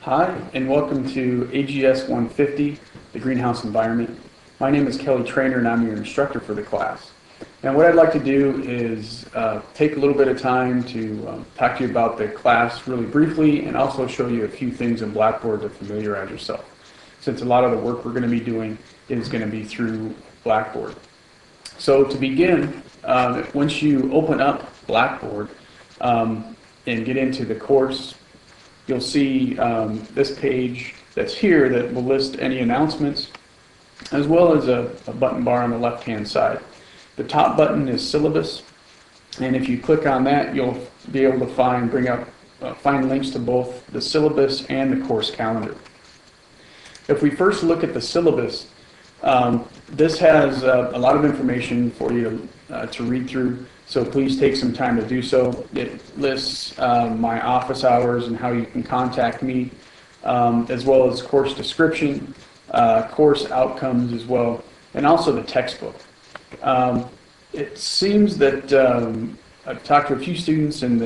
Hi, and welcome to AGS 150, the Greenhouse Environment. My name is Kelly Trainer, and I'm your instructor for the class. And what I'd like to do is take a little bit of time to talk to you about the class really briefly, and also show you a few things in Blackboard to familiarize yourself, since a lot of the work we're going to be doing is going to be through Blackboard. So to begin, once you open up Blackboard and get into the course, you'll see this page that's here that will list any announcements, as well as a button bar on the left-hand side. The top button is Syllabus, and if you click on that, you'll be able to find links to both the syllabus and the course calendar. If we first look at the syllabus, this has a lot of information for you to read through. So please take some time to do so. It lists my office hours and how you can contact me, as well as course description, course outcomes as well, and also the textbook. It seems that I've talked to a few students, and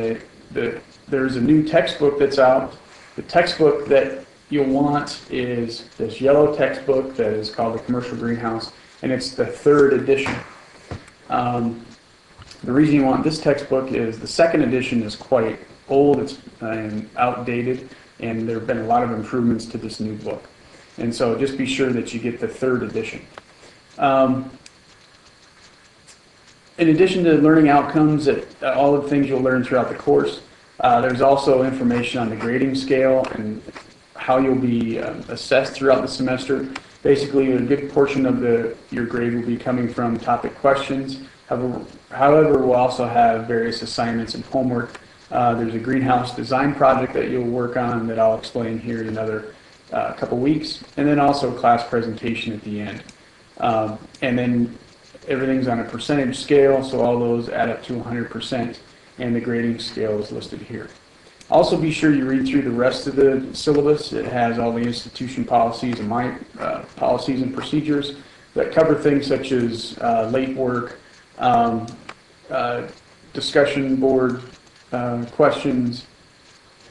there's a new textbook that's out. The textbook that you'll want is this yellow textbook that is called the Commercial Greenhouse, and it's the 3rd edition. The reason you want this textbook is the 2nd edition is quite old, it's outdated, and there have been a lot of improvements to this new book. And so just be sure that you get the 3rd edition. In addition to learning outcomes, all of the things you'll learn throughout the course, there's also information on the grading scale and how you'll be assessed throughout the semester. Basically, a good portion of your grade will be coming from topic questions. However, we'll also have various assignments and homework. There's a greenhouse design project that you'll work on that I'll explain here in another couple weeks, and then also a class presentation at the end. And then everything's on a percentage scale, so all those add up to 100%, and the grading scale is listed here. Also, be sure you read through the rest of the syllabus. It has all the institution policies and my policies and procedures that cover things such as late work, discussion board questions,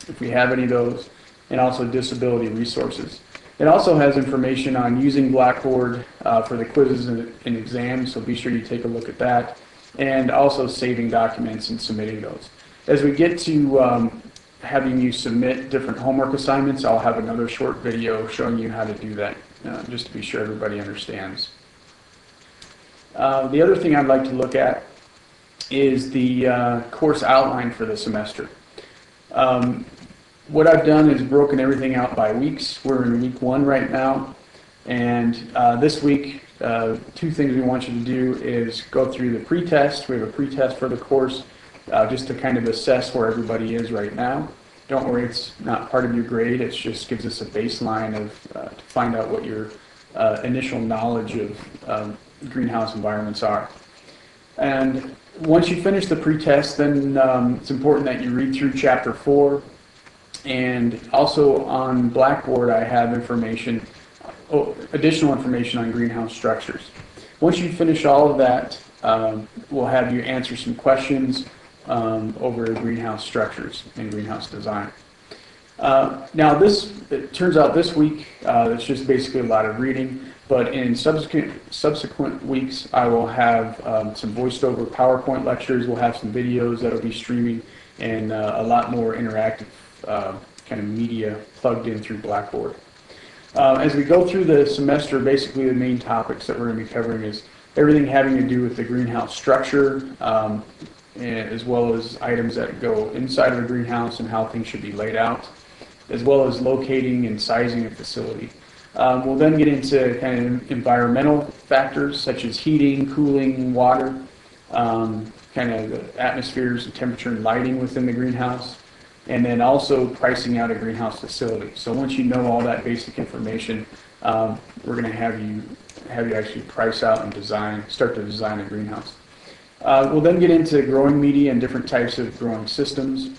if we have any of those, and also disability resources. It also has information on using Blackboard for the quizzes and exams, so be sure you take a look at that, and also saving documents and submitting those. As we get to having you submit different homework assignments, I'll have another short video showing you how to do that, just to be sure everybody understands. The other thing I'd like to look at is the course outline for the semester. What I've done is broken everything out by weeks. We're in week 1 right now, and this week, 2 things we want you to do is go through the pre-test. We have a pre-test for the course, just to kind of assess where everybody is right now. Don't worry, it's not part of your grade. It just gives us a baseline to find out what your initial knowledge of greenhouse environments are. And once you finish the pre-test, then it's important that you read through Chapter 4. And also on Blackboard, I have additional information on greenhouse structures. Once you finish all of that, we'll have you answer some questions over greenhouse structures and greenhouse design. Now it turns out this week it's just basically a lot of reading, but in subsequent weeks I will have some voiced over PowerPoint lectures. We'll have some videos that will be streaming, and a lot more interactive kind of media plugged in through Blackboard. As we go through the semester, basically the main topics that we're going to be covering is everything having to do with the greenhouse structure, as well as items that go inside of a greenhouse and how things should be laid out, as well as locating and sizing a facility. We'll then get into kind of environmental factors such as heating, cooling, water, kind of the atmospheres and temperature and lighting within the greenhouse, and then also pricing out a greenhouse facility. So once you know all that basic information, we're going to have you actually price out and start to design a greenhouse. We'll then get into growing media and different types of growing systems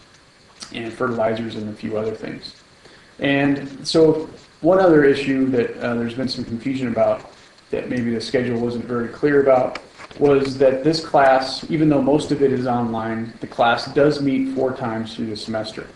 and fertilizers and a few other things. And so one other issue that there's been some confusion about, that maybe the schedule wasn't very clear about, was that this class, even though most of it is online, the class does meet 4 times through the semester.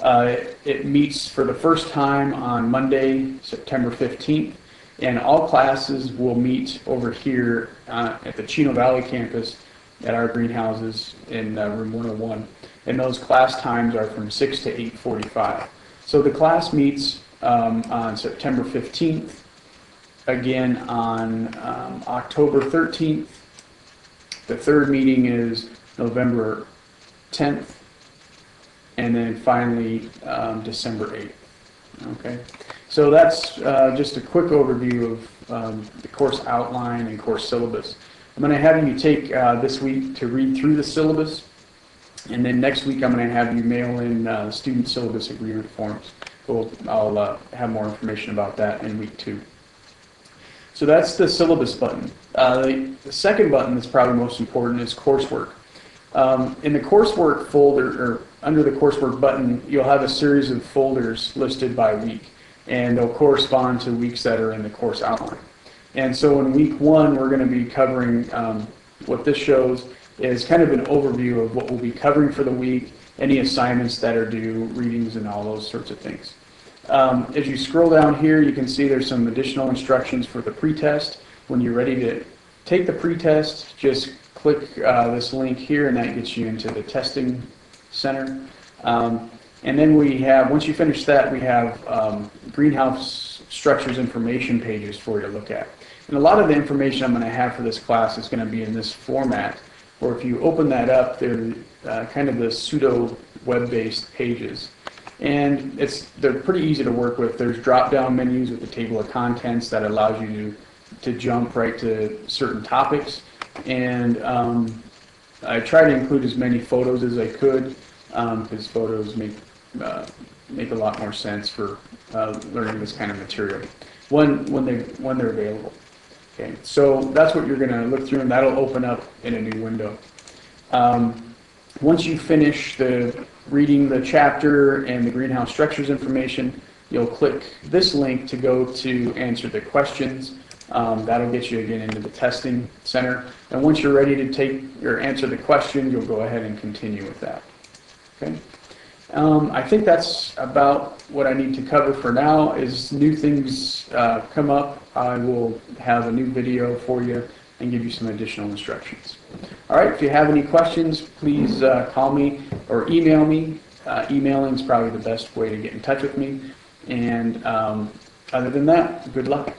It meets for the first time on Monday, September 15th, and all classes will meet over here at the Chino Valley campus at our greenhouses in room 101. And those class times are from 6 to 8:45. So the class meets on September 15th, again on October 13th. The third meeting is November 10th, and then finally December 8th. Okay, so that's just a quick overview of the course outline and course syllabus. I'm going to have you take this week to read through the syllabus, and then next week I'm going to have you mail in student syllabus agreement forms. I'll have more information about that in week 2. So that's the syllabus button. The second button that's probably most important is coursework. In the coursework folder, or under the coursework button, you'll have a series of folders listed by week, and they'll correspond to weeks that are in the course outline. And so in week 1, we're going to be covering, what this shows is kind of an overview of what we'll be covering for the week, any assignments that are due, readings, and all those sorts of things. As you scroll down here, you can see there's some additional instructions for the pretest. When you're ready to take the pretest, just click this link here, and that gets you into the testing center. And then we have, once you finish that, we have greenhouse structures information pages for you to look at. And a lot of the information I'm going to have for this class is going to be in this format, or if you open that up, they're kind of the pseudo web-based pages. And they're pretty easy to work with. There's drop-down menus with the table of contents that allows you to jump right to certain topics. And I try to include as many photos as I could, because photos make a lot more sense for learning this kind of material when they're available. Okay, so that's what you're going to look through, and that'll open up in a new window. Once you finish reading the chapter and the greenhouse structures information, you'll click this link to go to answer the questions. That'll get you again into the testing center. And once you're ready to take or answer the question, you'll go ahead and continue with that. Okay. I think that's about what I need to cover for now. As new things come up, I will have a new video for you and give you some additional instructions. All right, if you have any questions, please call me or email me. Emailing is probably the best way to get in touch with me. And other than that, good luck.